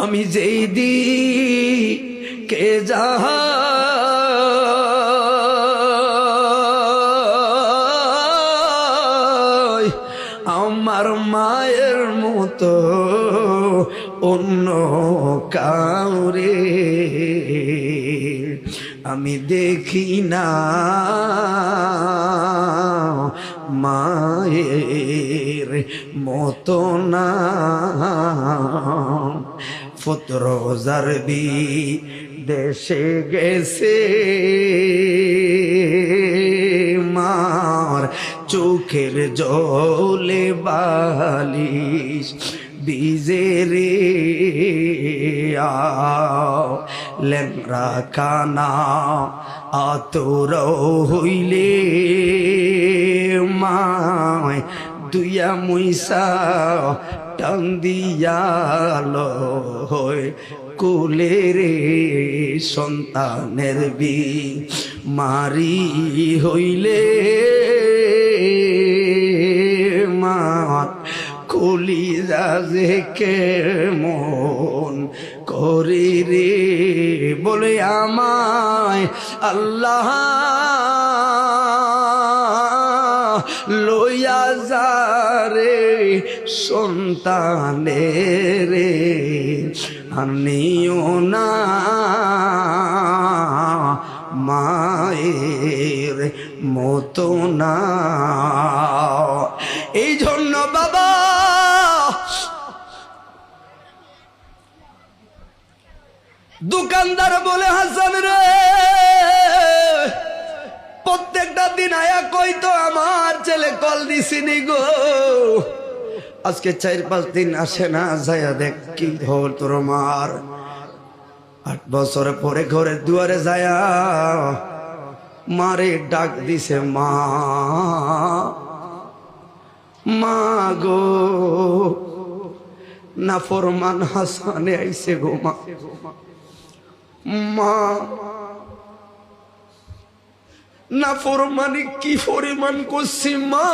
আমি যেই দিকে যাই আমার মায়ের মতো অন্য কাউরে আমি দেখি না, মায়ের মতো না। পুত্র জারবি দেশে গেছে মার চোখের জলে বালিশ বিজে রে লেমরা কানা আতর হইলে মায় দুয়া মুইসা টান দিয়ালো হয় কুলে রে সন্তানের বি মারি হইলে মা কুলি রাজে কেমন করি রে বলে আমায় আল্লাহ লইয়া যারে সন্তানের আনিও না মায়ের মতো না। এই জন্য বাবা দোকানদার বলে হাসান রে প্রত্যেকটা দিন আয়া কইতো আমার ছেলে কল দিছিনি গো, আজকে 4-5 দিন আসে না, যাইয়া দেখ কি হল তোর মার। 8 বছর পরে ঘরের দুয়ারে যায়া মারে ডাক দিছে মা, মা গো না ফরমান হাসানে আইছে গো মা, মা না ফরমানি কি পরিমাণ করছি মা,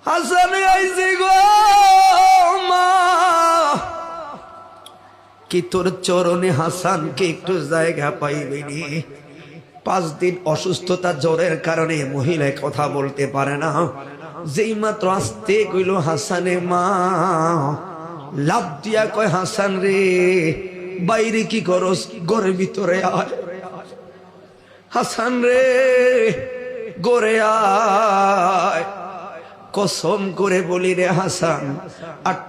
হাসানে আইছে গো মা। কি তোর চরণে হাসানকে একটু জায়গা পাইবেনি? 5 দিন অসুস্থতা জ্বরের কারণে মহিলায় কথা বলতে পারে না। যেই মাত্র আসতে কইল হাসানে মা, লাভ দিয়া কয় হাসান রে বাইরে কি করস, ঘরের ভিতরে আয়। হাসান রে ঘরে আয়, কসম করে বলি রে হাসান 8